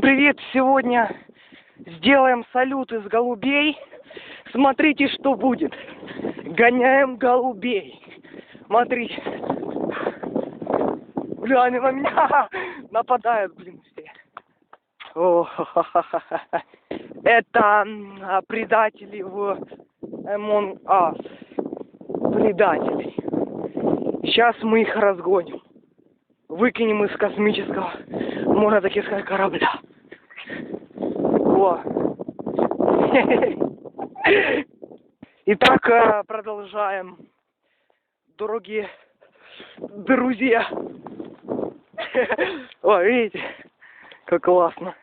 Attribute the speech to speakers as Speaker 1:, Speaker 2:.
Speaker 1: Привет, сегодня сделаем салют из голубей. Смотрите, что будет. Гоняем голубей. Смотрите. Бля, они на меня нападают, блин, все. О, ха-ха-ха-ха. Это предатели в Among Us. Предатели. Сейчас мы их разгоним. Выкинем из космического, можно так и сказать, корабля. О. Итак, продолжаем. Дорогие друзья. О, видите, как классно.